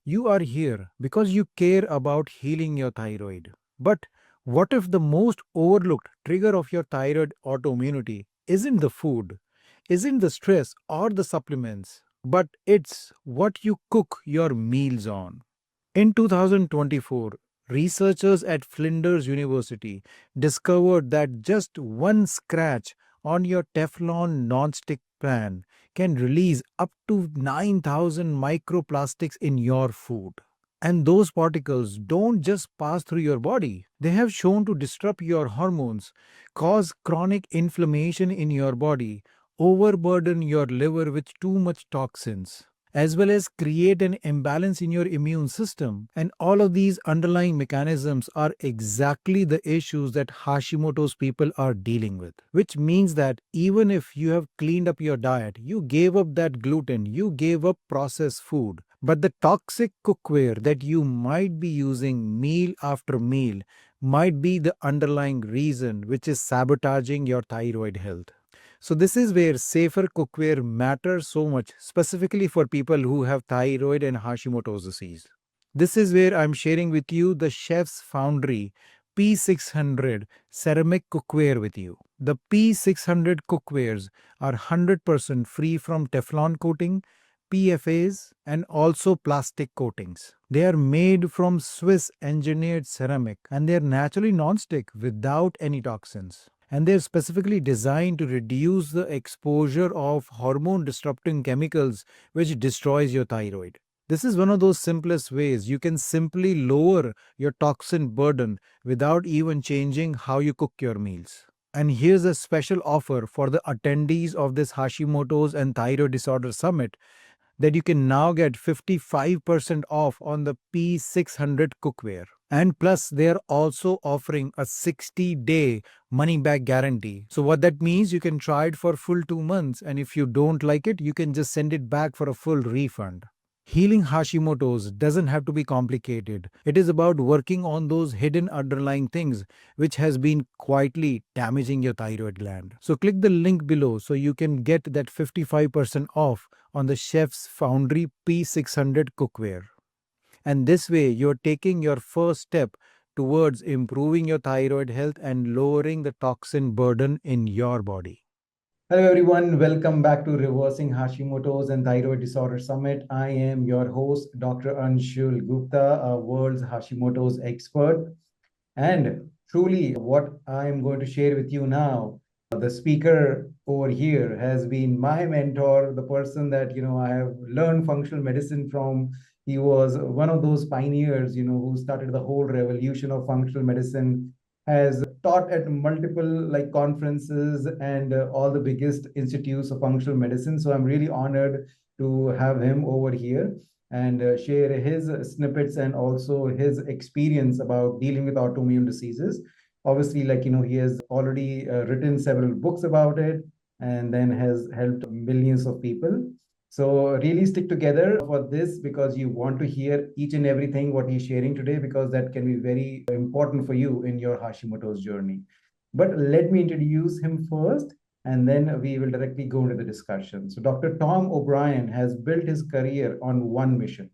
You are here because you care about healing your thyroid. But what if the most overlooked trigger of your thyroid autoimmunity isn't the food, isn't the stress or the supplements, but it's what you cook your meals on? In 2024, researchers at Flinders University discovered that just one scratch on your Teflon nonstick pan can release up to 9,000 microplastics in your food. And those particles don't just pass through your body, they have shown to disrupt your hormones, cause chronic inflammation in your body, overburden your liver with too much toxins, as well as create an imbalance in your immune system. And all of these underlying mechanisms are exactly the issues that Hashimoto's people are dealing with. Which means that even if you have cleaned up your diet, you gave up that gluten, you gave up processed food, but the toxic cookware that you might be using meal after meal might be the underlying reason which is sabotaging your thyroid health. So, this is where safer cookware matters so much, specifically for people who have thyroid and Hashimoto's disease. This is where I'm sharing with you the Chef's Foundry P600 ceramic cookware with you. The P600 cookwares are 100% free from Teflon coating, PFAs, and also plastic coatings. They are made from Swiss engineered ceramic and they are naturally non-stick without any toxins. And they're specifically designed to reduce the exposure of hormone disrupting chemicals which destroys your thyroid. This is one of those simplest ways you can simply lower your toxin burden without even changing how you cook your meals. And here's a special offer for the attendees of this Hashimoto's and Thyroid Disorder Summit that you can now get 55% off on the P600 cookware. And plus, they are also offering a 60-day money back guarantee. So, what that means, you can try it for full 2 months, and if you don't like it, you can just send it back for a full refund. Healing Hashimoto's doesn't have to be complicated. It is about working on those hidden underlying things which has been quietly damaging your thyroid gland. So click the link below so you can get that 55% off on the Chef's Foundry P600 cookware. And this way, you're taking your first step towards improving your thyroid health and lowering the toxin burden in your body. Hello, everyone. Welcome back to Reversing Hashimoto's and Thyroid Disorder Summit. I am your host, Dr. Anshul Gupta, a world's Hashimoto's expert. And truly, what I am going to share with you now, the speaker over here has been my mentor, the person that I have learned functional medicine from. He was one of those pioneers, who started the whole revolution of functional medicine, has taught at multiple like conferences and all the biggest institutes of functional medicine. So I'm really honored to have him over here and share his snippets and also his experience about dealing with autoimmune diseases. Obviously, he has already written several books about it and then has helped millions of people. So really stick together for this because you want to hear each and everything what he's sharing today because that can be very important for you in your Hashimoto's journey. But let me introduce him first and then we will directly go into the discussion. So Dr. Tom O'Brien has built his career on one mission: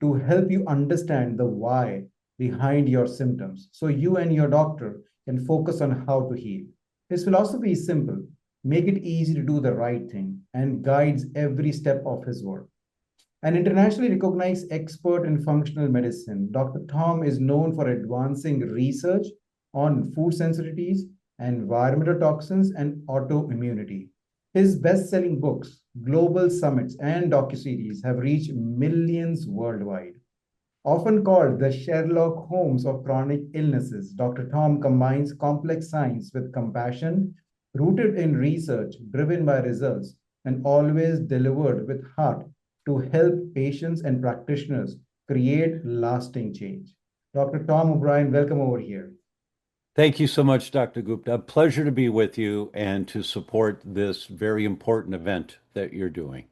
to help you understand the why behind your symptoms so you and your doctor can focus on how to heal. His philosophy is simple: make it easy to do the right thing, and guides every step of his work. An internationally recognized expert in functional medicine, Dr. Tom is known for advancing research on food sensitivities, environmental toxins, and autoimmunity. His best selling books, global summits, and docuseries have reached millions worldwide. Often called the Sherlock Holmes of chronic illnesses, Dr. Tom combines complex science with compassion, rooted in research, driven by results, and always delivered with heart to help patients and practitioners create lasting change. Dr. Tom O'Brien, welcome over here. Thank you so much, Dr. Gupta. A pleasure to be with you and to support this very important event that you're doing.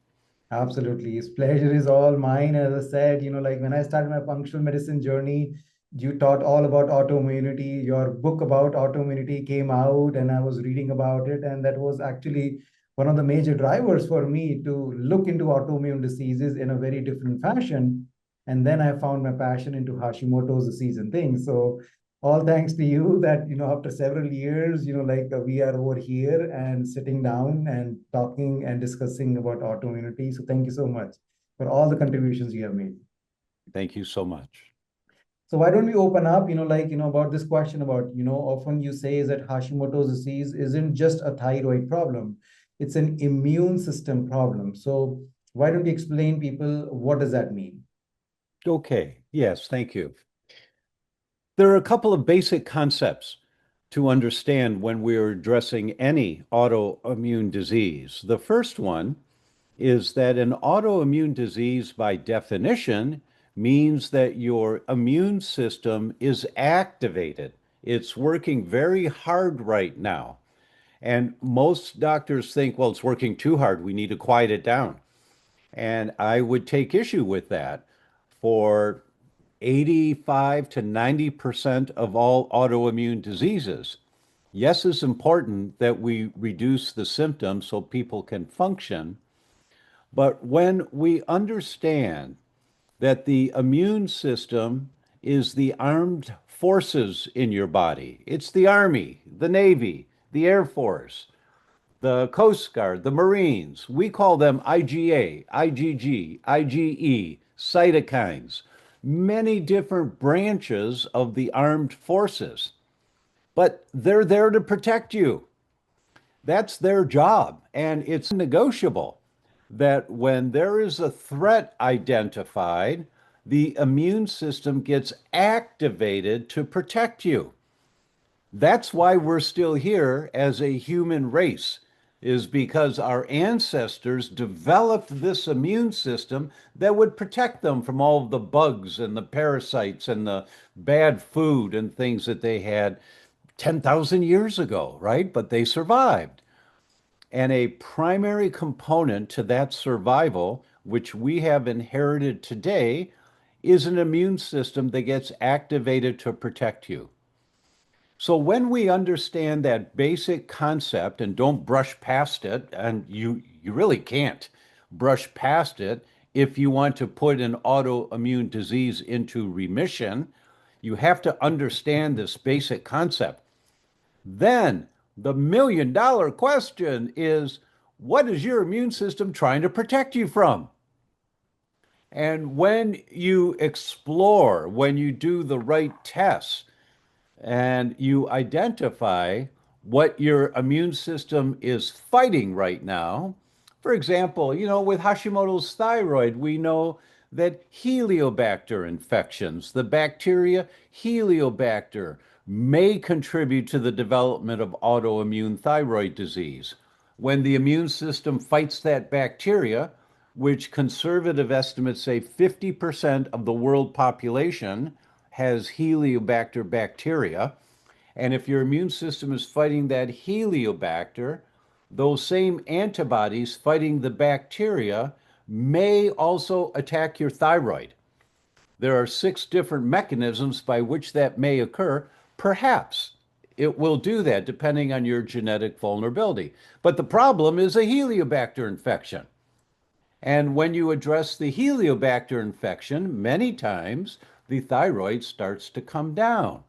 Absolutely. His pleasure is all mine. As I said, like when I started my functional medicine journey, you taught all about autoimmunity. Your book about autoimmunity came out, and I was reading about it. And that was actually one of the major drivers for me to look into autoimmune diseases in a very different fashion. And then I found my passion into Hashimoto's disease and things. So all thanks to you that, after several years, we are over here and sitting down and talking and discussing about autoimmunity. So thank you so much for all the contributions you have made. Thank you so much. So why don't we open up, about this question about, often you say is that Hashimoto's disease isn't just a thyroid problem, it's an immune system problem. So why don't you explain people what does that mean? Okay, yes, thank you. There are a couple of basic concepts to understand when we're addressing any autoimmune disease. The first one is that an autoimmune disease, by definition, means that your immune system is activated. It's working very hard right now. And most doctors think, well, it's working too hard. We need to quiet it down. And I would take issue with that. For 85 to 90% of all autoimmune diseases, yes, it's important that we reduce the symptoms so people can function. But when we understand that the immune system is the armed forces in your body, it's the Army, the Navy, the Air Force, the Coast Guard, the Marines, we call them IgA, IgG, IgE, cytokines, many different branches of the armed forces. But they're there to protect you. That's their job. And it's negotiable that when there is a threat identified, the immune system gets activated to protect you. That's why we're still here as a human race, is because our ancestors developed this immune system that would protect them from all of the bugs and the parasites and the bad food and things that they had 10,000 years ago, right? But they survived. And a primary component to that survival, which we have inherited today, is an immune system that gets activated to protect you. So when we understand that basic concept and don't brush past it, and you really can't brush past it if you want to put an autoimmune disease into remission, you have to understand this basic concept. Then the million-dollar question is, what is your immune system trying to protect you from? And when you explore, when you do the right tests, and you identify what your immune system is fighting right now. For example, with Hashimoto's thyroid, we know that Heliobacter infections, the bacteria Heliobacter, may contribute to the development of autoimmune thyroid disease. When the immune system fights that bacteria, which conservative estimates say 50% of the world population has Heliobacter bacteria. And if your immune system is fighting that Heliobacter, those same antibodies fighting the bacteria may also attack your thyroid. There are 6 different mechanisms by which that may occur. Perhaps it will do that depending on your genetic vulnerability. But the problem is a Heliobacter infection. And when you address the Heliobacter infection, many times the thyroid starts to come down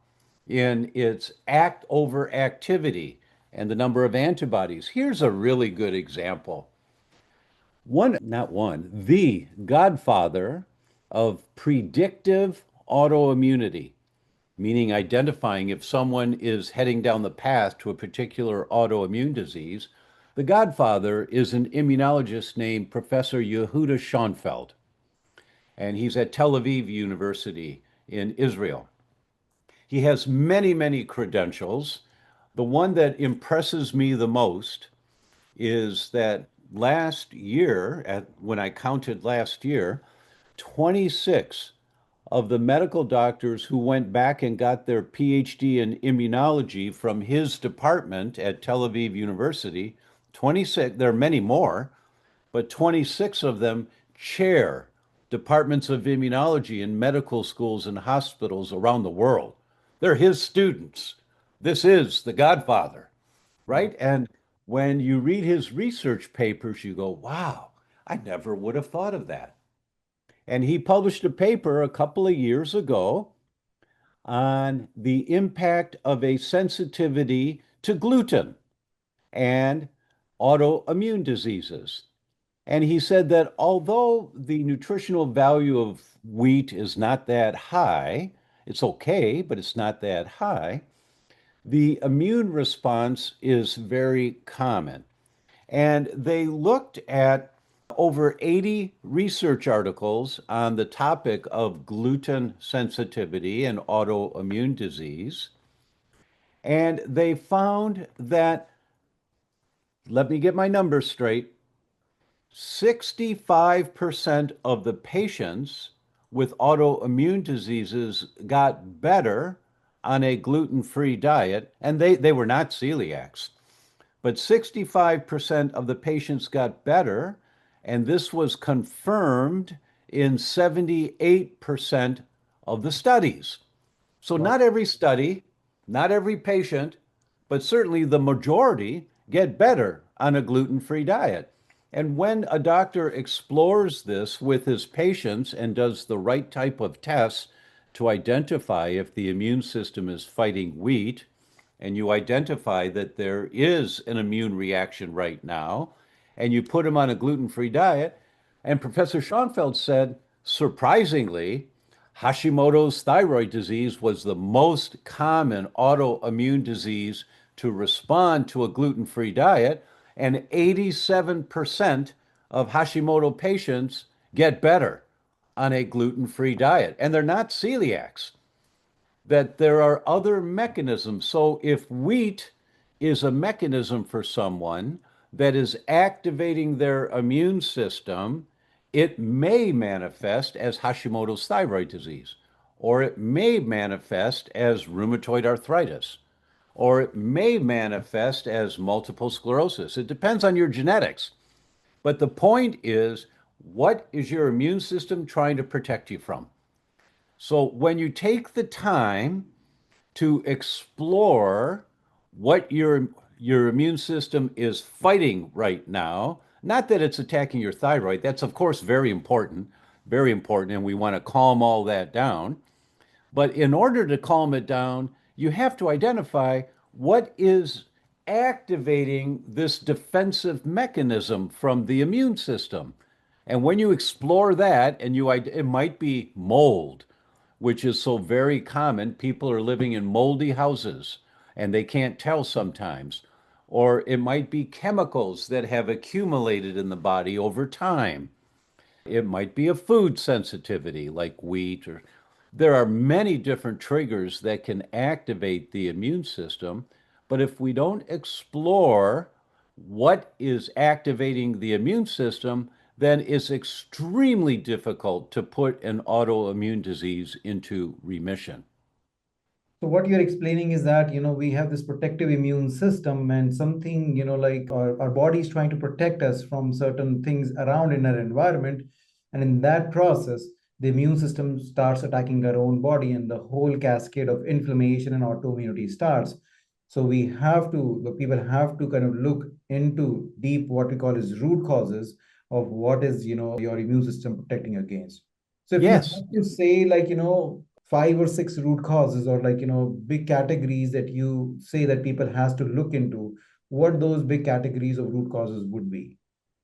in its overactivity and the number of antibodies. Here's a really good example. The godfather of predictive autoimmunity, meaning identifying if someone is heading down the path to a particular autoimmune disease. The godfather is an immunologist named Professor Yehuda Schonfeld, and he's at Tel Aviv University in Israel. He has many, many credentials. The one that impresses me the most is that last year, when I counted last year, 26 of the medical doctors who went back and got their PhD in immunology from his department at Tel Aviv University, 26, there are many more, but 26 of them chair departments of immunology in medical schools and hospitals around the world. They're his students. This is the godfather, right? And when you read his research papers, you go, wow, I never would have thought of that. And he published a paper a couple of years ago on the impact of a sensitivity to gluten and autoimmune diseases. And he said that although the nutritional value of wheat is not that high, it's okay, but it's not that high, the immune response is very common. And they looked at over 80 research articles on the topic of gluten sensitivity and autoimmune disease. And they found that, let me get my numbers straight, 65% of the patients with autoimmune diseases got better on a gluten-free diet, and they were not celiacs. But 65% of the patients got better, and this was confirmed in 78% of the studies. So Wow. not every study, not every patient, but certainly the majority get better on a gluten-free diet. And when a doctor explores this with his patients and does the right type of tests to identify if the immune system is fighting wheat, and you identify that there is an immune reaction right now, and you put them on a gluten-free diet, and Professor Schoenfeld said, surprisingly, Hashimoto's thyroid disease was the most common autoimmune disease to respond to a gluten-free diet, and 87% of Hashimoto patients get better on a gluten-free diet, and they're not celiacs, that there are other mechanisms. So if wheat is a mechanism for someone that is activating their immune system, it may manifest as Hashimoto's thyroid disease, or it may manifest as rheumatoid arthritis, or it may manifest as multiple sclerosis. It depends on your genetics. But the point is, what is your immune system trying to protect you from? So when you take the time to explore what your immune system is fighting right now, not that it's attacking your thyroid, that's of course very important, and we want to calm all that down. But in order to calm it down, you have to identify what is activating this defensive mechanism from the immune system. And when you explore that, and it might be mold, which is so very common. People are living in moldy houses and they can't tell sometimes. Or it might be chemicals that have accumulated in the body over time. It might be a food sensitivity like wheat, or there are many different triggers that can activate the immune system. But if we don't explore what is activating the immune system, then it's extremely difficult to put an autoimmune disease into remission. So what you're explaining is that, we have this protective immune system and something, like our body is trying to protect us from certain things around in our environment. And in that process, the immune system starts attacking our own body and the whole cascade of inflammation and autoimmunity starts. So the people have to kind of look into deep, what we call as root causes of what is, your immune system protecting against. So if you Yes. have to say, like, five or six root causes or, like, big categories that you say that people has to look into, what those big categories of root causes would be.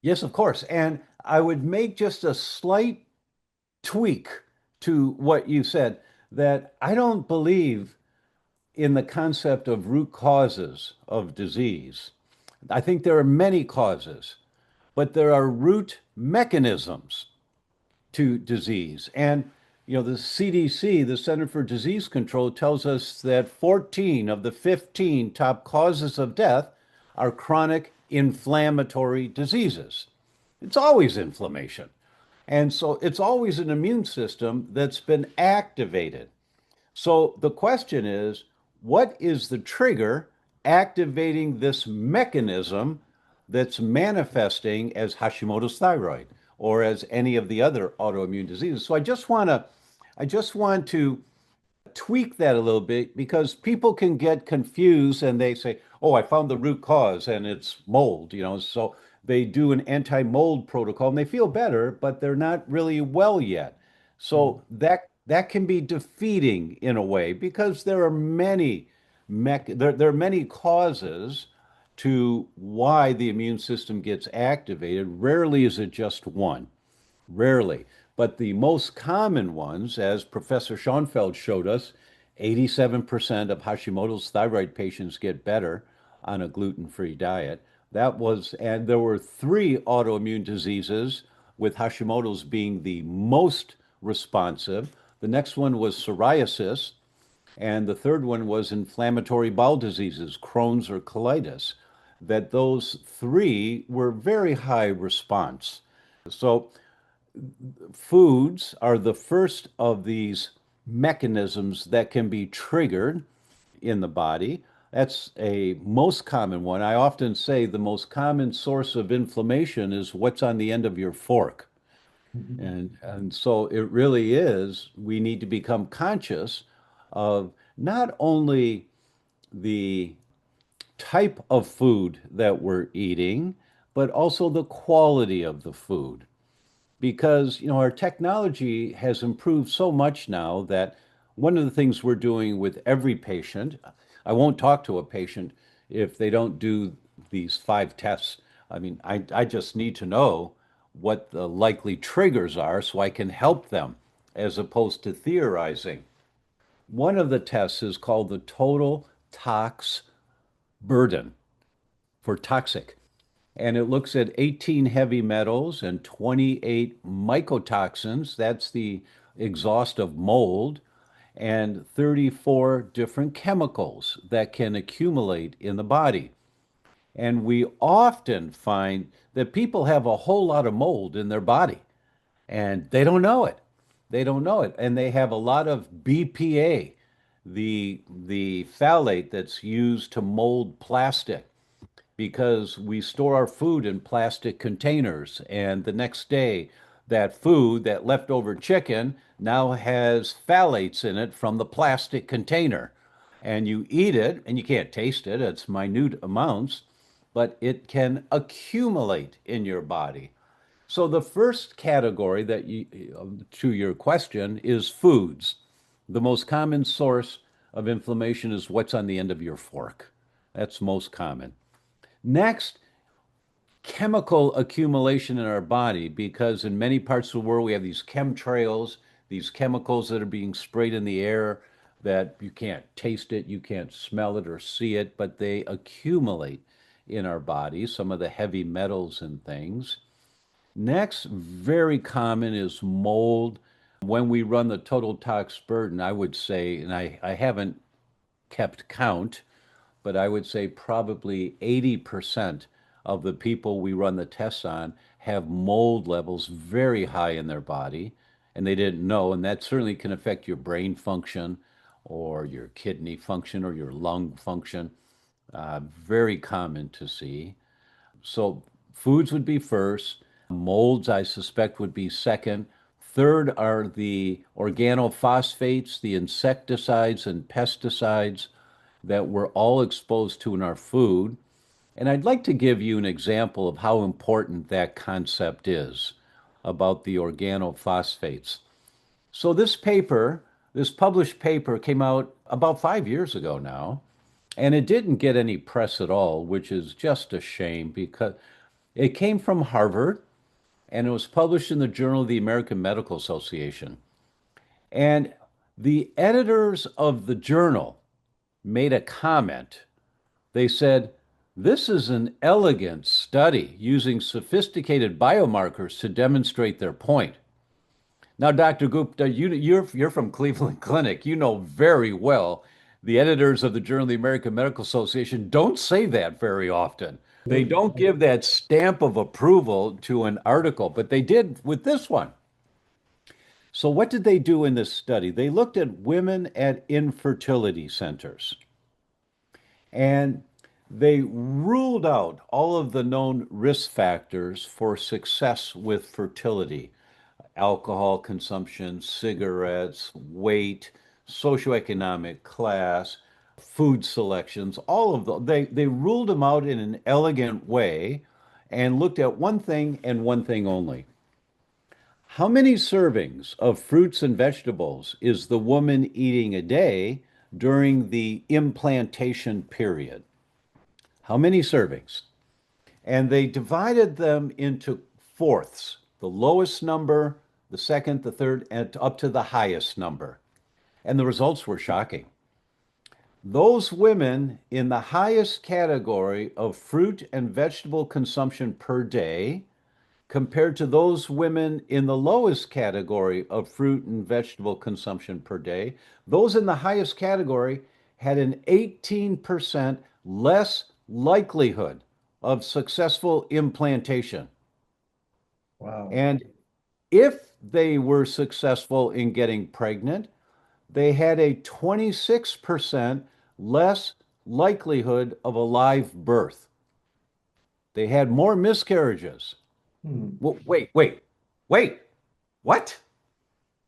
Yes, of course. And I would make just a slight tweak to what you said, that I don't believe in the concept of root causes of disease. I think there are many causes, but there are root mechanisms to disease. And the CDC, the Center for Disease Control, tells us that 14 of the 15 top causes of death are chronic inflammatory diseases. It's always inflammation. And so it's always an immune system that's been activated. So the question is, what is the trigger activating this mechanism that's manifesting as Hashimoto's thyroid or as any of the other autoimmune diseases? So I just want to tweak that a little bit because people can get confused and they say, "Oh, I found the root cause and it's mold," So They do an anti-mold protocol and they feel better, but they're not really well yet. So that can be defeating in a way because there are there are many causes to why the immune system gets activated. Rarely is it just one. Rarely. But the most common ones, as Professor Schoenfeld showed us, 87% of Hashimoto's thyroid patients get better on a gluten-free diet. And there were three autoimmune diseases, with Hashimoto's being the most responsive. The next one was psoriasis, and the third one was inflammatory bowel diseases, Crohn's or colitis, that those three were very high response. So foods are the first of these mechanisms that can be triggered in the body. That's a most common one. I often say the most common source of inflammation is what's on the end of your fork. And so it really is, we need to become conscious of not only the type of food that we're eating, but also the quality of the food. Because, our technology has improved so much now that one of the things we're doing with every patient, I won't talk to a patient if they don't do these 5 tests. I mean, I just need to know what the likely triggers are so I can help them as opposed to theorizing. One of the tests is called the total tox burden for toxic. And it looks at 18 heavy metals and 28 mycotoxins. That's the exhaust of mold, and 34 different chemicals that can accumulate in the body. And we often find that people have a whole lot of mold in their body and they don't know it. They don't know it. And they have a lot of BPA, the phthalate that's used to mold plastic, because we store our food in plastic containers, and the next day that food, that leftover chicken, now has phthalates in it from the plastic container. And you eat it and you can't taste it, it's minute amounts, but it can accumulate in your body. So the first category that to your question is foods. The most common source of inflammation is what's on the end of your fork. That's most common. Next, chemical accumulation in our body, because in many parts of the world we have these chemtrails, these chemicals that are being sprayed in the air that you can't taste it, you can't smell it or see it, but they accumulate in our bodies, some of the heavy metals and things. Next, very common is mold. When we run the total tox burden, I would say, and I haven't kept count, but I would say probably 80% of the people we run the tests on have mold levels very high in their body, and they didn't know. And that certainly can affect your brain function or your kidney function or your lung function. Very common to see. So foods would be first. Molds, I suspect, would be second. Third are the organophosphates, the insecticides and pesticides that we're all exposed to in our food. And I'd like to give you an example of how important that concept is about the organophosphates. So this published paper came out about 5 years ago now, and it didn't get any press at all, which is just a shame because it came from Harvard and it was published in the Journal of the American Medical Association. And the editors of the journal made a comment. They said, "This is an elegant study using sophisticated biomarkers to demonstrate their point." Now, Dr. Gupta, you're from Cleveland Clinic. You know very well the editors of the Journal of the American Medical Association don't say that very often. They don't give that stamp of approval to an article, but they did with this one. So, what did they do in this study? They looked at women at infertility centers and they ruled out all of the known risk factors for success with fertility: alcohol consumption, cigarettes, weight, socioeconomic class, food selections, all of them. They ruled them out in an elegant way, and looked at one thing and one thing only. How many servings of fruits and vegetables is the woman eating a day during the implantation period? How many servings? And they divided them into fourths, the lowest number, the second, the third, and up to the highest number. And the results were shocking. Those women in the highest category of fruit and vegetable consumption per day compared to those women in the lowest category of fruit and vegetable consumption per day, those in the highest category had an 18% less likelihood of successful implantation. Wow. And if they were successful in getting pregnant, they had a 26% less likelihood of a live birth. They had more miscarriages. Hmm. Well, wait. What?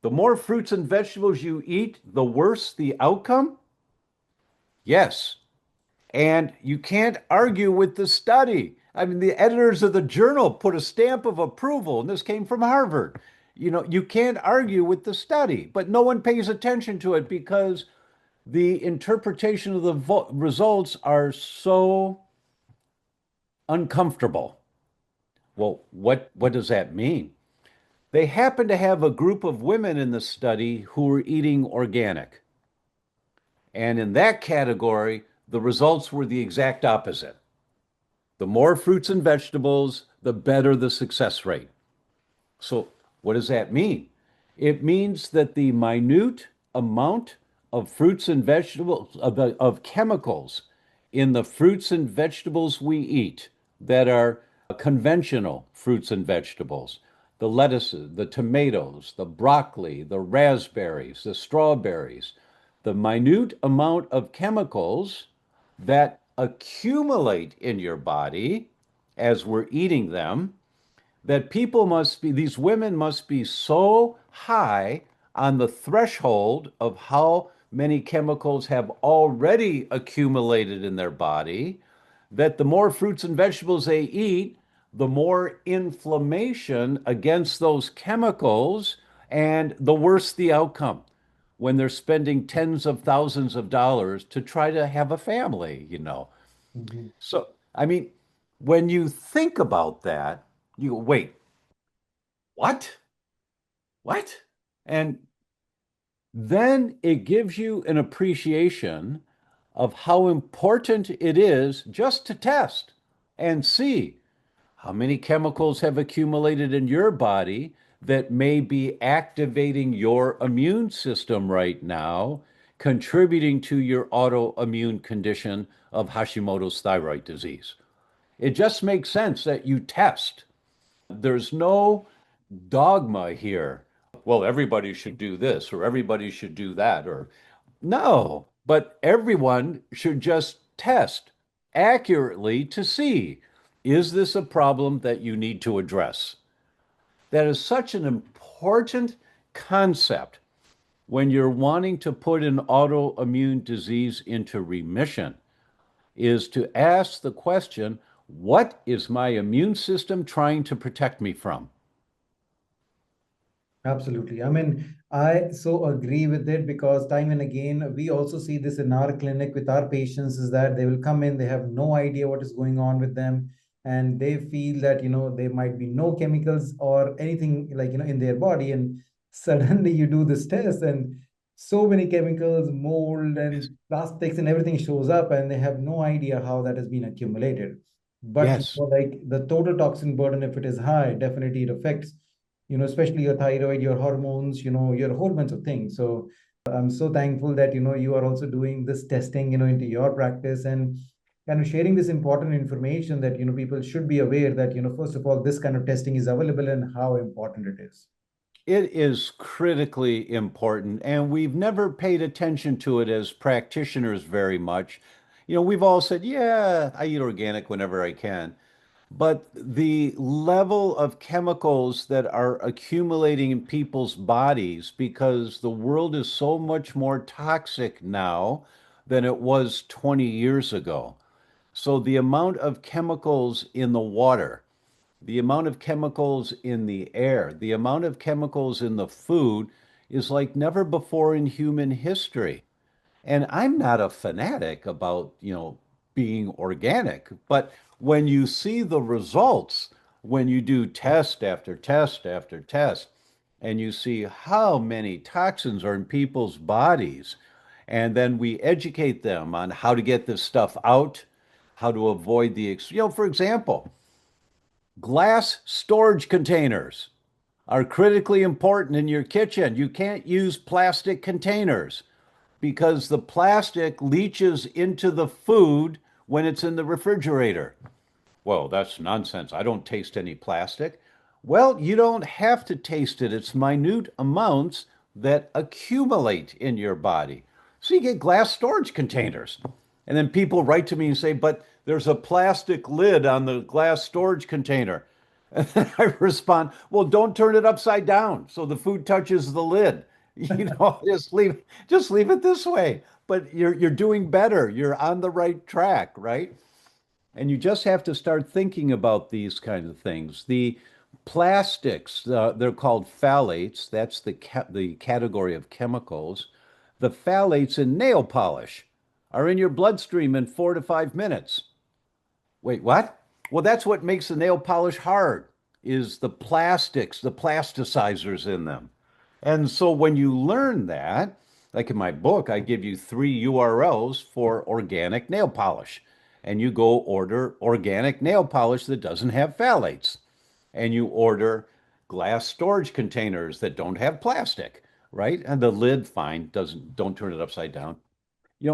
The more fruits and vegetables you eat, the worse the outcome? Yes. And you can't argue with the study. I mean, the editors of the journal put a stamp of approval, and this came from Harvard. You know, you can't argue with the study, but no one pays attention to it because the interpretation of the results are so uncomfortable. Well, what does that mean? They happened to have a group of women in the study who were eating organic. And in that category, the results were the exact opposite. The more fruits and vegetables, the better the success rate. So, what does that mean? It means that the minute amount of fruits and vegetables, of chemicals in the fruits and vegetables we eat that are conventional fruits and vegetables, the lettuces, the tomatoes, the broccoli, the raspberries, the strawberries, the minute amount of chemicals that accumulate in your body as we're eating them, that these women must be so high on the threshold of how many chemicals have already accumulated in their body, that the more fruits and vegetables they eat, the more inflammation against those chemicals, and the worse the outcome when they're spending tens of thousands of dollars to try to have a family, you know. Mhm. So, I mean, when you think about that, you go, wait, what? What? And then it gives you an appreciation of how important it is just to test and see how many chemicals have accumulated in your body that may be activating your immune system right now, contributing to your autoimmune condition of Hashimoto's thyroid disease. It just makes sense that you test. There's no dogma here. Well, everybody should do this or everybody should do that or no, but everyone should just test accurately to see, is this a problem that you need to address? That is such an important concept when you're wanting to put an autoimmune disease into remission, is to ask the question, what is my immune system trying to protect me from? Absolutely. I mean, I so agree with it because time and again, we also see this in our clinic with our patients is that they will come in, they have no idea what is going on with them, and they feel that, there might be no chemicals or anything like, in their body. And suddenly you do this test and so many chemicals, mold Yes. and plastics and everything shows up, and they have no idea how that has been accumulated. But, Yes. like the total toxin burden, if it is high, definitely it affects especially your thyroid, your hormones, your whole bunch of things. So I'm so thankful that, you are also doing this testing, into your practice and kind of sharing this important information that, people should be aware that, first of all, this kind of testing is available and how important it is. It is critically important, and we've never paid attention to it as practitioners very much. You know, we've all said, yeah, I eat organic whenever I can. But the level of chemicals that are accumulating in people's bodies because the world is so much more toxic now than it was 20 years ago. So the amount of chemicals in the water, the amount of chemicals in the air, the amount of chemicals in the food is like never before in human history. And I'm not a fanatic about, being organic, but when you see the results, when you do test after test after test, and you see how many toxins are in people's bodies, and then we educate them on how to get this stuff out, how to avoid for example, glass storage containers are critically important in your kitchen. You can't use plastic containers because the plastic leaches into the food when it's in the refrigerator. Well, that's nonsense. I don't taste any plastic. Well, you don't have to taste it. It's minute amounts that accumulate in your body. So you get glass storage containers. And then people write to me and say, but there's a plastic lid on the glass storage container. And then I respond, well, don't turn it upside down so the food touches the lid. Just leave it this way. But you're doing better. You're on the right track, right? And you just have to start thinking about these kinds of things. The plastics, they're called phthalates. That's the category of chemicals. The phthalates in nail polish are in your bloodstream in 4 to 5 minutes. Wait, what? Well, that's what makes the nail polish hard, is the plastics, the plasticizers in them. And so when you learn that, like in my book, I give you 3 URLs for organic nail polish. And you go order organic nail polish that doesn't have phthalates. And you order glass storage containers that don't have plastic, right? And the lid, fine, don't turn it upside down.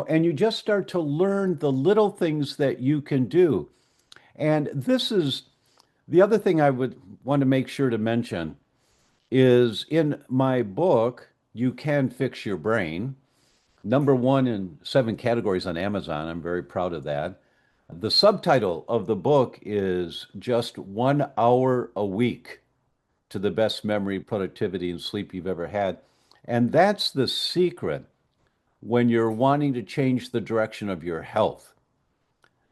And you just start to learn the little things that you can do. And this is the other thing I would want to make sure to mention is in my book, You Can Fix Your Brain, #1 in 7 categories on Amazon. I'm very proud of that. The subtitle of the book is just 1 hour a week to the best memory, productivity, and sleep you've ever had. And that's the secret when you're wanting to change the direction of your health.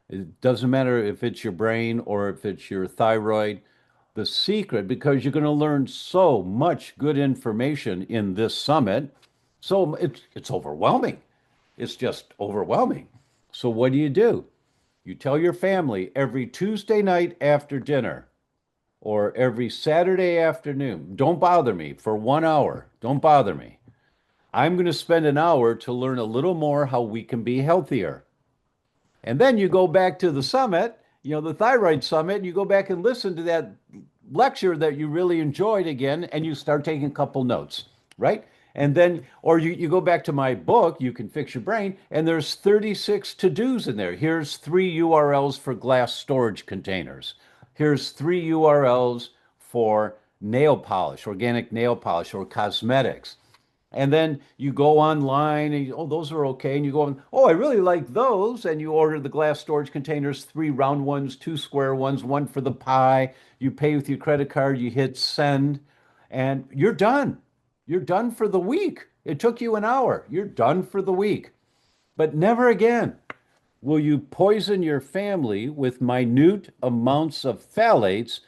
It doesn't matter if it's your brain or if it's your thyroid. The secret, because you're going to learn so much good information in this summit, so it's overwhelming. It's just overwhelming. So what do? You tell your family every Tuesday night after dinner or every Saturday afternoon, don't bother me for 1 hour. Don't bother me. I'm going to spend an hour to learn a little more how we can be healthier. And then you go back to the summit, the thyroid summit, and you go back and listen to that lecture that you really enjoyed again, and you start taking a couple notes, right? And then, or you go back to my book, You Can Fix Your Brain, and there's 36 to-dos in there. Here's 3 URLs for glass storage containers. Here's 3 URLs for nail polish, organic nail polish, or cosmetics. And then you go online and those are okay. And you go on, I really like those. And you order the glass storage containers, 3 round ones, 2 square ones, one for the pie. You pay with your credit card, you hit send, and you're done. You're done for the week. It took you an hour. You're done for the week. But never again will you poison your family with minute amounts of phthalates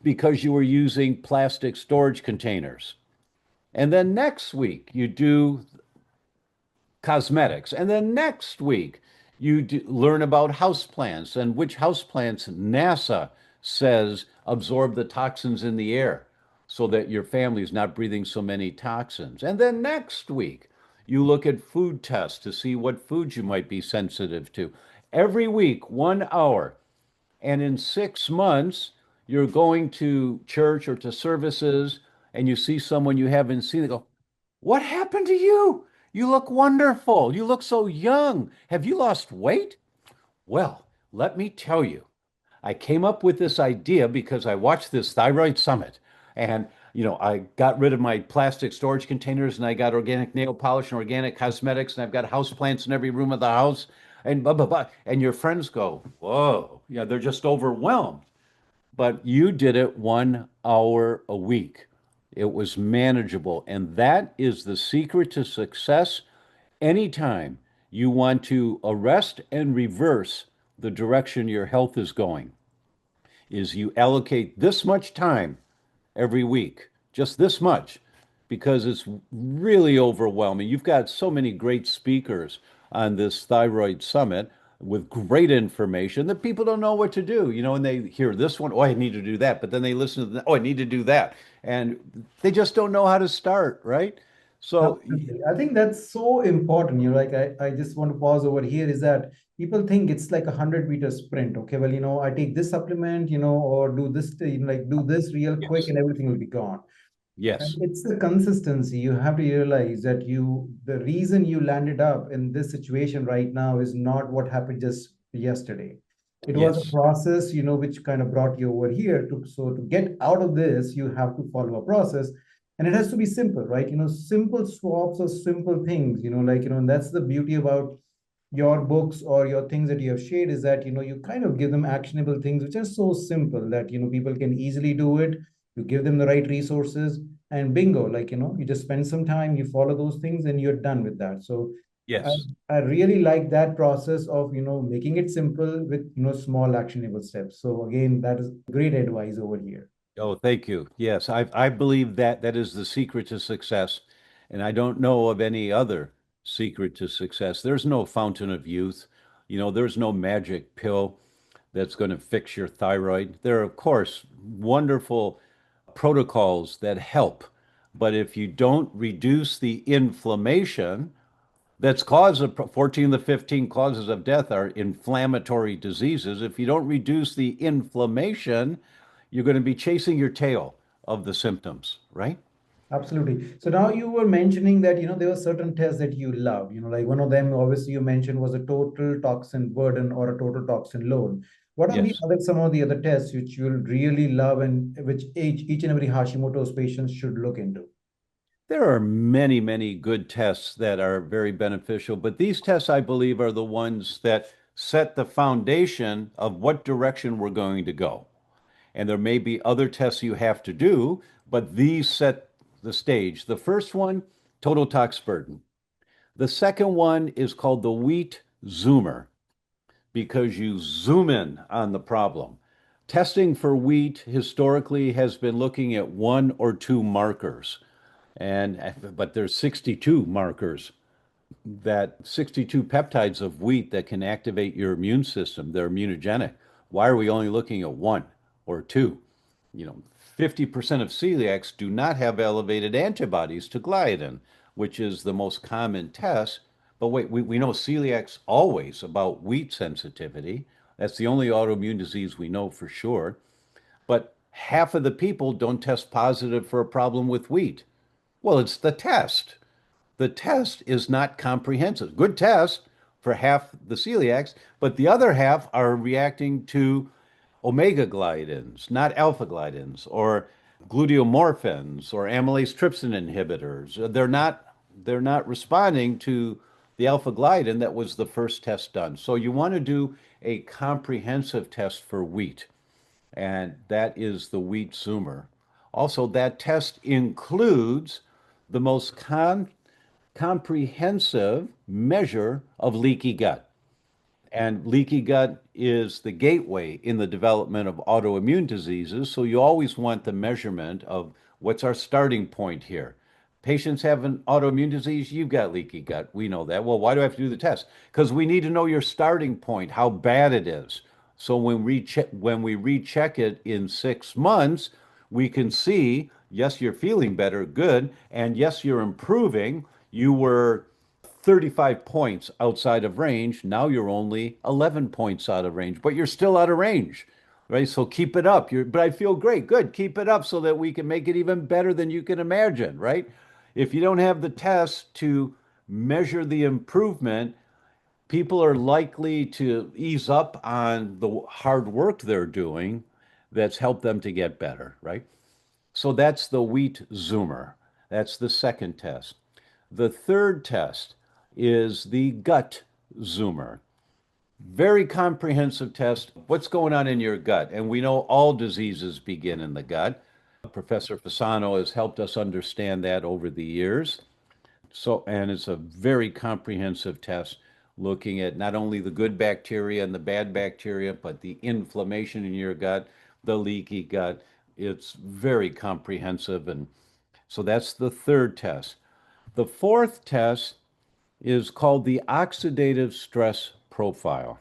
because you were using plastic storage containers. And then next week, you do cosmetics. And then next week, you learn about houseplants and which houseplants NASA says absorb the toxins in the air so that your family is not breathing so many toxins. And then next week, you look at food tests to see what foods you might be sensitive to. Every week, 1 hour. And in 6 months, you're going to church or to services and you see someone you haven't seen, they go, what happened to you? You look wonderful. You look so young. Have you lost weight? Well, let me tell you, I came up with this idea because I watched this thyroid summit and I got rid of my plastic storage containers and I got organic nail polish and organic cosmetics and I've got house plants in every room of the house and blah, blah, blah. And your friends go, whoa, yeah, they're just overwhelmed. But you did it 1 hour a week. It was manageable. And that is the secret to success anytime you want to arrest and reverse the direction your health is going. is you allocate this much time every week, just this much, because it's really overwhelming. You've got so many great speakers on this thyroid summit with great information that people don't know what to do, and they hear this one, oh, I need to do that, but then they listen to oh, I need to do that, and they just don't know how to start, right? So, Absolutely. I think that's so important. Like I just want to pause over here is that people think it's like 100-meter sprint. Okay, well, I take this supplement, or do this, like do this real quick yes, and everything will be gone. And yes, it's the consistency. You have to realize that the reason you landed up in this situation right now is not what happened just yesterday. It was a yes, process, which kind of brought you over here so to get out of this, you have to follow a process. And it has to be simple, right? Simple swaps or simple things, and that's the beauty about your books or your things that you have shared is that, you kind of give them actionable things which are so simple that, people can easily do it. You give them the right resources and bingo, like, you just spend some time, you follow those things and you're done with that. So I, yes. I really like that process of, making it simple with, small actionable steps. So again, that is great advice over here. Oh, thank you. Yes, I believe that that is the secret to success, and I don't know of any other secret to success. There's no fountain of youth. There's no magic pill that's going to fix your thyroid. There are, of course, wonderful protocols that help, but if you don't reduce the inflammation, that's cause of 14 of the 15 causes of death are inflammatory diseases. If you don't reduce the inflammation, you're going to be chasing your tail of the symptoms, right? Absolutely. So now you were mentioning that, there were certain tests that you love, like one of them, obviously you mentioned was a total toxin burden or a total toxin load. What are Yes. some of the other tests which you'll really love and which each and every Hashimoto's patients should look into? There are many, many good tests that are very beneficial, but these tests, I believe, are the ones that set the foundation of what direction we're going to go. And there may be other tests you have to do, but these set the stage. The first one, total tox burden. The second one is called the wheat zoomer because you zoom in on the problem. Testing for wheat historically has been looking at one or two markers, but there's 62 markers, that 62 peptides of wheat that can activate your immune system. They're immunogenic. Why are we only looking at one or two? 50% of celiacs do not have elevated antibodies to gliadin, which is the most common test. But wait, we know celiacs always about wheat sensitivity. That's the only autoimmune disease we know for sure. But half of the people don't test positive for a problem with wheat. Well, it's the test. The test is not comprehensive. Good test for half the celiacs, but the other half are reacting to omega gliadins, not alpha gliadins, or gluteomorphins or amylase trypsin inhibitors. They're not responding to the alpha gliadin that was the first test done. So you want to do a comprehensive test for wheat, and that is the wheat zoomer. Also, that test includes the most comprehensive measure of leaky gut. And leaky gut is the gateway in the development of autoimmune diseases. So you always want the measurement of what's our starting point here. Patients have an autoimmune disease, you've got leaky gut. We know that. Well, why do I have to do the test? Because we need to know your starting point, how bad it is. So when we recheck it in 6 months, we can see, yes, you're feeling better, good, and yes, you're improving. You were 35 points outside of range. Now you're only 11 points out of range, but you're still out of range, right? So keep it up. But I feel great. Good. Keep it up so that we can make it even better than you can imagine, right? If you don't have the test to measure the improvement, people are likely to ease up on the hard work they're doing that's helped them to get better, right? So that's the wheat zoomer. That's the second test. The third test is the gut zoomer. Very comprehensive test. What's going on in your gut? And we know all diseases begin in the gut. Professor Fasano has helped us understand that over the years. And it's a very comprehensive test looking at not only the good bacteria and the bad bacteria, but the inflammation in your gut, the leaky gut. It's very comprehensive. And so that's the third test. The fourth test is called the oxidative stress profile.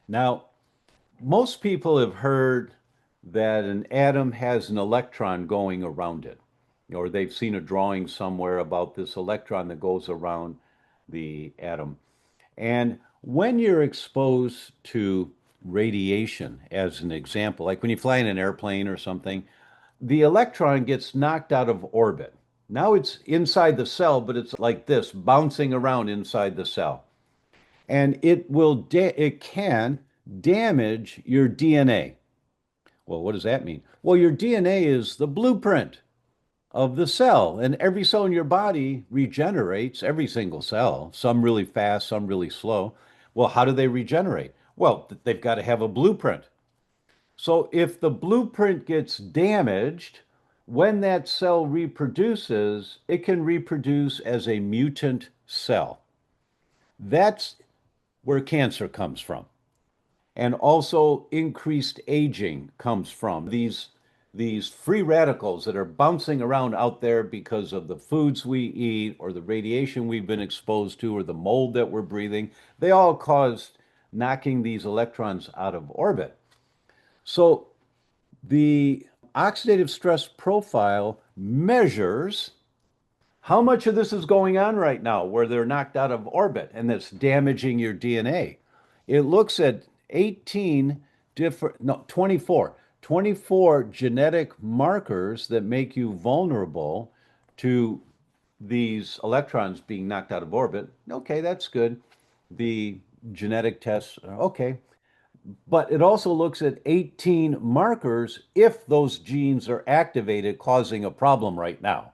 Now, most people have heard that an atom has an electron going around it, or they've seen a drawing somewhere about this electron that goes around the atom. And when you're exposed to radiation, as an example, like when you fly in an airplane or something, the electron gets knocked out of orbit. Now it's inside the cell, but it's like this, bouncing around inside the cell. And it can damage your DNA. Well, what does that mean? Well, your DNA is the blueprint of the cell, and every cell in your body regenerates, every single cell, some really fast, some really slow. Well, how do they regenerate? Well, they've got to have a blueprint. So if the blueprint gets damaged, when that cell reproduces, it can reproduce as a mutant cell. That's where cancer comes from. And also increased aging comes from these free radicals that are bouncing around out there because of the foods we eat or the radiation we've been exposed to or the mold that we're breathing. They all cause knocking these electrons out of orbit. So the oxidative stress profile measures how much of this is going on right now where they're knocked out of orbit and that's damaging your DNA. It looks at 18 different, no, 24 genetic markers that make you vulnerable to these electrons being knocked out of orbit. Okay, that's good. The genetic tests, okay. But it also looks at 18 markers if those genes are activated, causing a problem right now.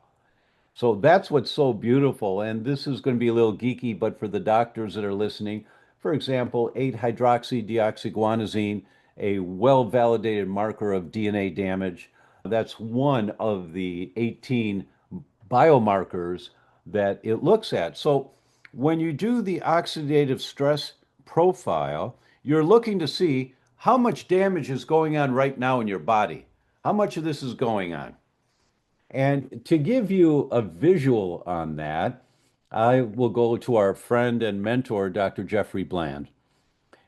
So that's what's so beautiful. And this is going to be a little geeky, but for the doctors that are listening, for example, 8-hydroxydeoxyguanosine, a well-validated marker of DNA damage. That's one of the 18 biomarkers that it looks at. So when you do the oxidative stress profile, you're looking to see how much damage is going on right now in your body. How much of this is going on? And to give you a visual on that, I will go to our friend and mentor, Dr. Jeffrey Bland.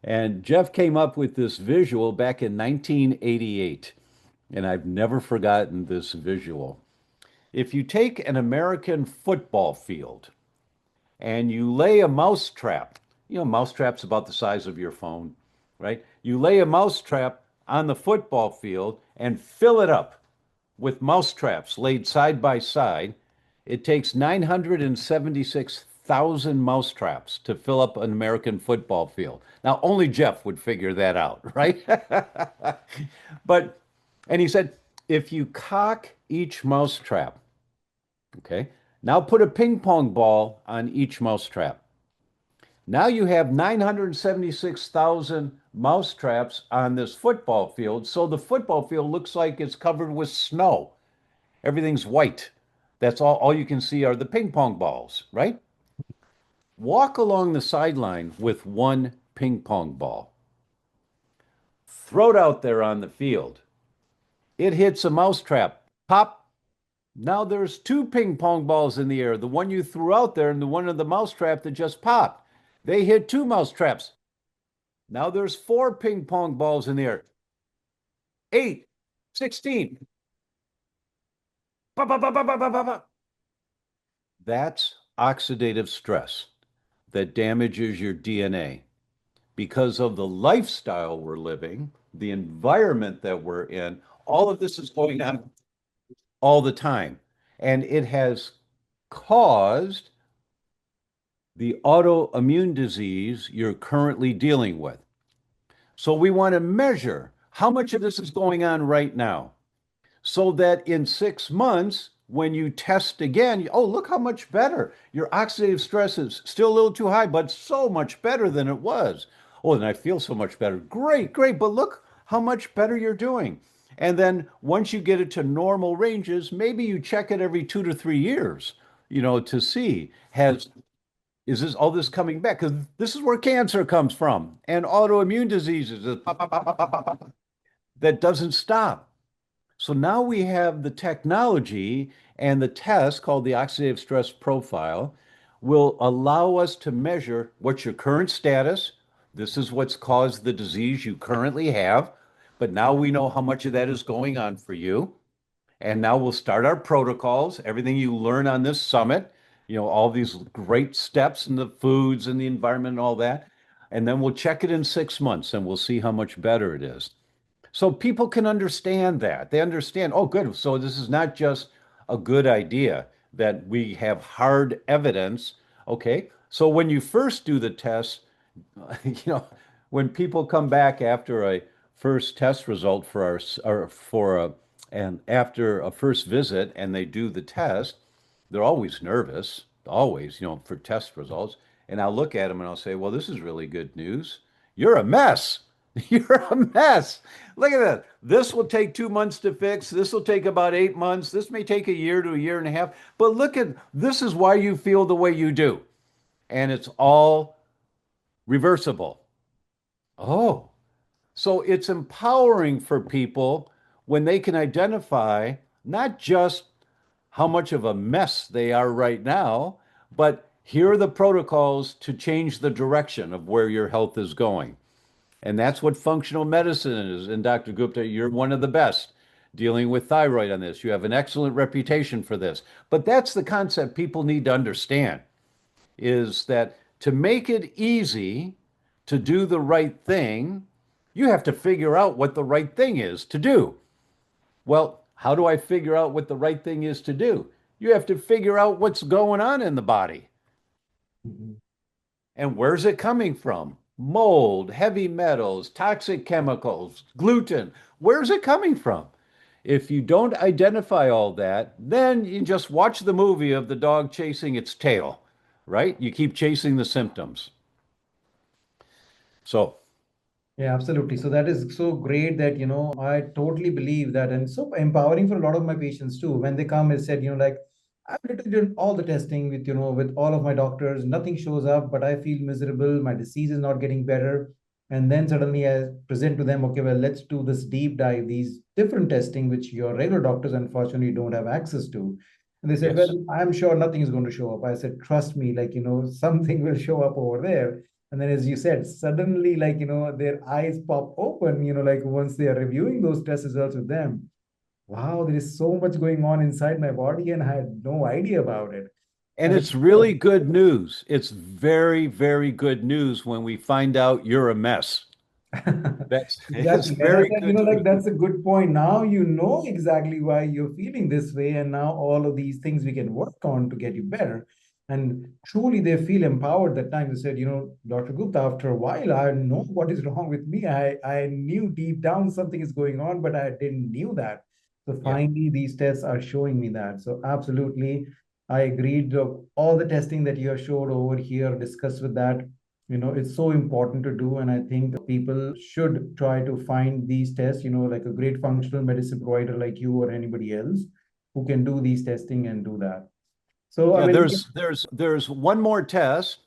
And Jeff came up with this visual back in 1988, and I've never forgotten this visual. If you take an American football field and you lay a mouse trap, mouse trap's about the size of your phone, right? You lay a mouse trap on the football field and fill it up with mouse traps laid side by side. It takes 976,000 mouse traps to fill up an American football field. Now, only Jeff would figure that out, right? But, and he said, if you cock each mouse trap, okay, now put a ping pong ball on each mouse trap. Now you have 976,000 mouse traps on this football field. So the football field looks like it's covered with snow. Everything's white. That's all you can see are the ping pong balls, right? Walk along the sideline with one ping pong ball. Throw it out there on the field. It hits a mouse trap. Pop. Now there's two ping pong balls in the air. The one you threw out there and the one in the mouse trap that just popped. They hit two mouse traps. Now there's four ping pong balls in the air. 8, 16. Ba, ba, ba, ba, ba, ba, ba. That's oxidative stress that damages your DNA because of the lifestyle we're living, the environment that we're in. All of this is going on all the time. And it has caused the autoimmune disease you're currently dealing with. So we want to measure how much of this is going on right now so that in 6 months, when you test again, oh, look how much better. Your oxidative stress is still a little too high, but so much better than it was. Oh, and I feel so much better. Great, great. But look how much better you're doing. And then once you get it to normal ranges, maybe you check it every 2 to 3 years, to see is this all this coming back? Because this is where cancer comes from and autoimmune diseases. that doesn't stop. So now we have the technology, and the test called the oxidative stress profile will allow us to measure what's your current status. This is what's caused the disease you currently have, but now we know how much of that is going on for you. And now we'll start our protocols, everything you learn on this summit, all these great steps in the foods and the environment and all that. And then we'll check it in 6 months and we'll see how much better it is. So people can understand that. They understand, oh, good. So this is not just a good idea, that we have hard evidence. Okay. So when you first do the test, you know, when people come back after a first test result for our or for a and after a first visit and they do the test, they're always nervous, always, for test results. And I'll look at them and I'll say, well, this is really good news. You're a mess. You're a mess. Look at that. This will take 2 months to fix. This will take about 8 months. This may take a year to a year and a half. But look at this is why you feel the way you do. And it's all reversible. Oh, so it's empowering for people when they can identify not just how much of a mess they are right now, but here are the protocols to change the direction of where your health is going. And that's what functional medicine is. And Dr. Gupta, you're one of the best dealing with thyroid on this. You have an excellent reputation for this. But that's the concept people need to understand is that to make it easy to do the right thing, you have to figure out what the right thing is to do. Well, how do I figure out what the right thing is to do? You have to figure out what's going on in the body. Mhm. And where's it coming from? Mold, heavy metals, toxic chemicals, gluten. Where's it coming from? If you don't identify all that, then you just watch the movie of the dog chasing its tail, right? You keep chasing the symptoms. So, Yeah, absolutely. So that is so great that, I totally believe that, and so empowering for a lot of my patients too. When they come and said, like, I've literally done all the testing with all of my doctors, nothing shows up, but I feel miserable. My disease is not getting better. And then suddenly I present to them, okay, well, let's do this deep dive, these different testing, which your regular doctors unfortunately don't have access to. And they said, well, yes. I'm sure nothing is going to show up. I said, trust me, like, something will show up over there. And then, as you said, suddenly, like, their eyes pop open, like once they are reviewing those test results with them. Wow, there is so much going on inside my body, and I had no idea about it. And And it's really good news. It's very, very good news when we find out you're a mess. It's exactly. And I very said, good like, news. that's a good point. Now you know exactly why you're feeling this way. And now all of these things we can work on to get you better. And truly, they feel empowered that time. They said, Dr. Gupta, after a while, I know what is wrong with me. I knew deep down something is going on, but I didn't knew that. So Yeah. finally, these tests are showing me that. So absolutely, I agreed. All the testing that you have showed over here, discussed with that, it's so important to do. And I think people should try to find these tests, like a great functional medicine provider like you or anybody else who can do these testing and do that. So, I Yeah, mean, there's one more test.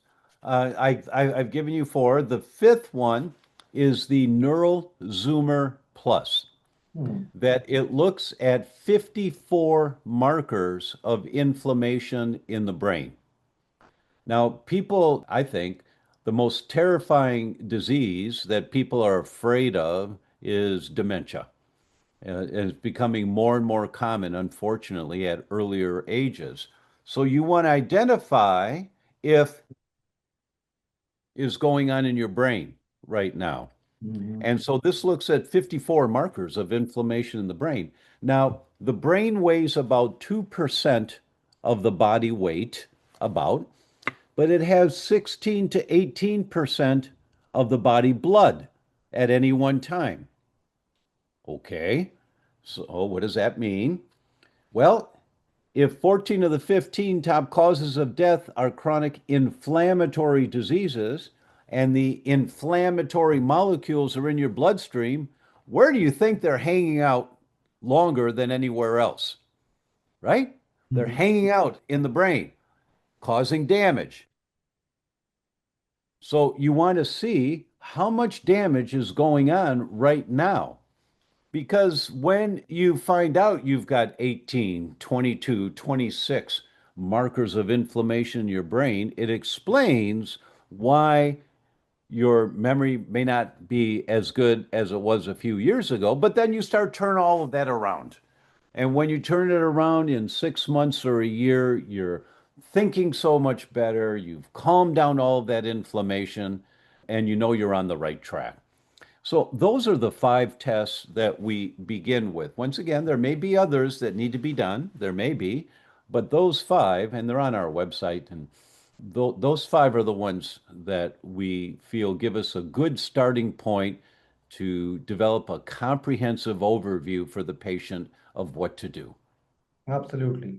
I've given you four. The fifth one is the Neural Zoomer Plus. hmm, That it looks at 54 markers of inflammation in the brain. Now, people, I think, the most terrifying disease that people are afraid of is dementia. And it's becoming more and more common, unfortunately, at earlier ages. So you want to identify if is going on in your brain right now. mhm, And so this looks at 54 markers of inflammation in the brain. Now, the brain weighs about 2% of the body weight, about, but it has 16 to 18% of the body blood at any one time. Okay, so what does that mean? Well, if 14 of the 15 top causes of death are chronic inflammatory diseases and the inflammatory molecules are in your bloodstream, where do you think they're hanging out longer than anywhere else? Right? They're mhm. hanging out in the brain, causing damage. So you want to see how much damage is going on right now. Because when you find out you've got 18, 22, 26 markers of inflammation in your brain, it explains why your memory may not be as good as it was a few years ago, but then you start turning all of that around. And when you turn it around in 6 months or a year, you're thinking so much better. You've calmed down all of that inflammation, and you know you're on the right track. So those are the five tests that we begin with. Once again, there may be others that need to be done. There may be, but those five, and they're on our website, and those five are the ones that we feel give us a good starting point to develop a comprehensive overview for the patient of what to do. Absolutely.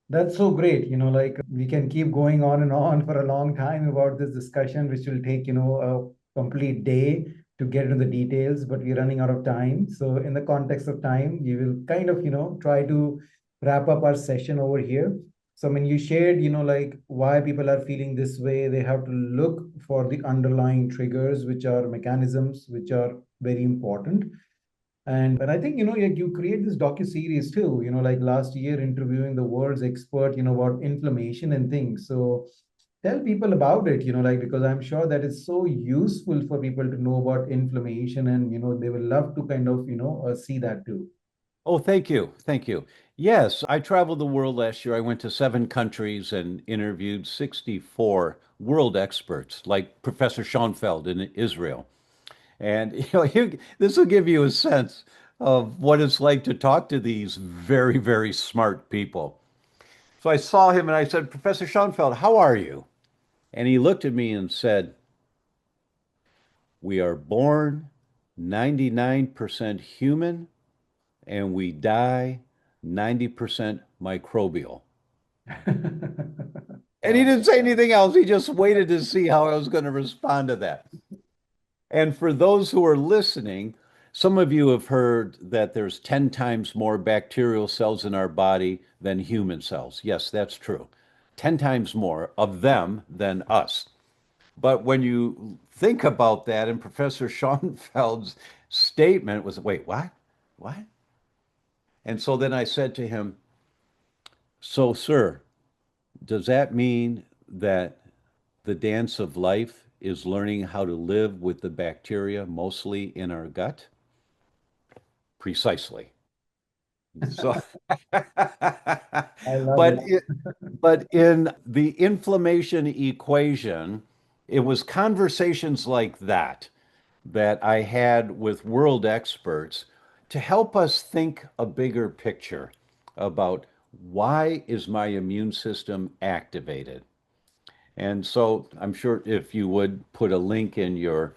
That's so great. Like we can keep going on and on for a long time about this discussion, which will take, a complete day to get into the details, but we're running out of time. So in the context of time, we will kind of, try to wrap up our session over here. So I mean, you shared, like why people are feeling this way. They have to look for the underlying triggers, which are mechanisms, which are very important. And I think, you create this docu-series too, like last year interviewing the world's expert, about inflammation and things. So tell people about it, like, because I'm sure that it's so useful for people to know about inflammation and, they will love to kind of, see that too. Oh, thank you. Thank you. Yes, I traveled the world last year. I went to 7 countries and interviewed 64 world experts, like Professor Schoenfeld in Israel. And this will give you a sense of what it's like to talk to these very, very smart people. So I saw him and I said, Professor Schoenfeld, how are you? And he looked at me and said, we are born 99% human and we die 90% microbial. And he Wow. didn't say anything else. He just waited to see how I was going to respond to that. And for those who are listening, some of you have heard that there's 10 times more bacterial cells in our body than human cells. Yes, that's true. 10 times more of them than us. But when you think about that, and Professor Schoenfeld's statement was, wait, what? What? And so then I said to him, so, sir, does that mean that the dance of life is learning how to live with the bacteria mostly in our gut? Precisely. So, I love but it. but in the inflammation equation, it was conversations like that that I had with world experts to help us think a bigger picture about why is my immune system activated? And so I'm sure if you would put a link in your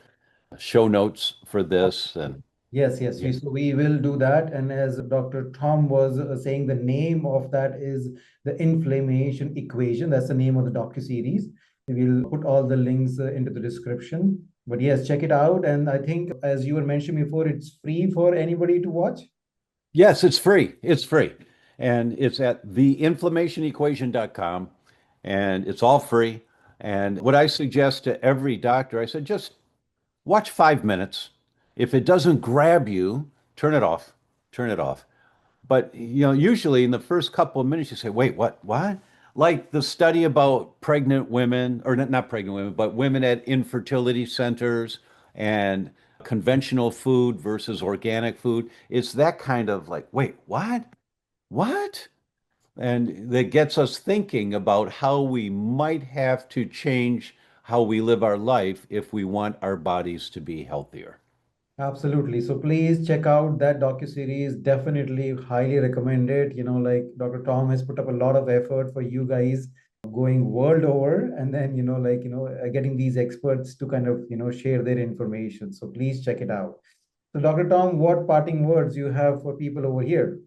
show notes for this and Yes, yes. yeah. So we will do that. And as Dr. Tom was saying, the name of that is the inflammation equation. That's the name of the docu-series. We'll put all the links into the description. But yes, check it out. And I think, as you were mentioning before, it's free for anybody to watch. Yes, it's free. It's free. And it's at theinflammationequation.com and it's all free. And what I suggest to every doctor, I said, just watch 5 minutes. If it doesn't grab you, turn it off. Turn it off. But usually in the first couple of minutes, you say, "Wait, what? What?" Like the study about pregnant women, or not pregnant women, but women at infertility centers and conventional food versus organic food. It's that kind of like, "Wait, what? What?" And that gets us thinking about how we might have to change how we live our life if we want our bodies to be healthier. Absolutely. So please check out that docu-series. Definitely highly recommend it. Like Dr. Tom has put up a lot of effort for you guys going world over and then, like, getting these experts to kind of, share their information. So please check it out. So Dr. Tom, what parting words you have for people over here?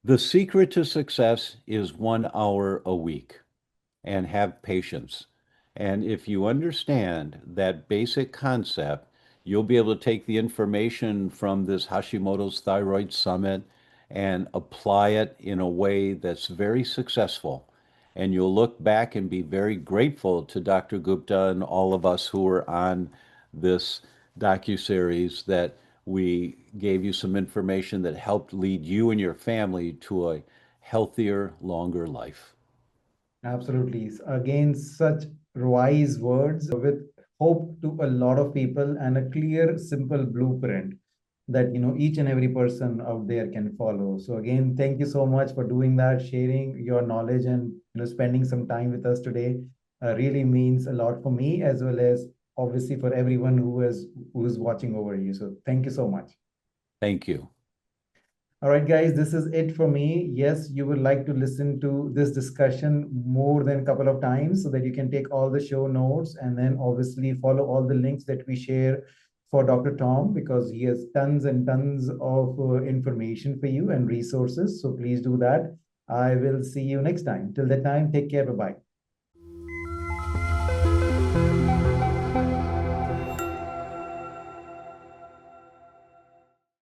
The secret to success is 1 hour a week. And have patience. And if you understand that basic concept, you'll be able to take the information from this Hashimoto's Thyroid Summit and apply it in a way that's very successful. And you'll look back and be very grateful to Dr. Gupta and all of us who are on this docuseries that we gave you some information that helped lead you and your family to a healthier, longer life. Absolutely. Again, such wise words with hope to a lot of people and a clear, simple blueprint that each and every person out there can follow. So again, thank you so much for doing that, sharing your knowledge, and spending some time with us today. Really means a lot for me as well as obviously for everyone who is watching over you. So thank you so much. Thank you. All right, guys, this is it for me. Yes, you would like to listen to this discussion more than a couple of times so that you can take all the show notes and then obviously follow all the links that we share for Dr. Tom, because he has tons and tons of information for you and resources. So please do that. I will see you next time. Till that time, take care. Bye-bye.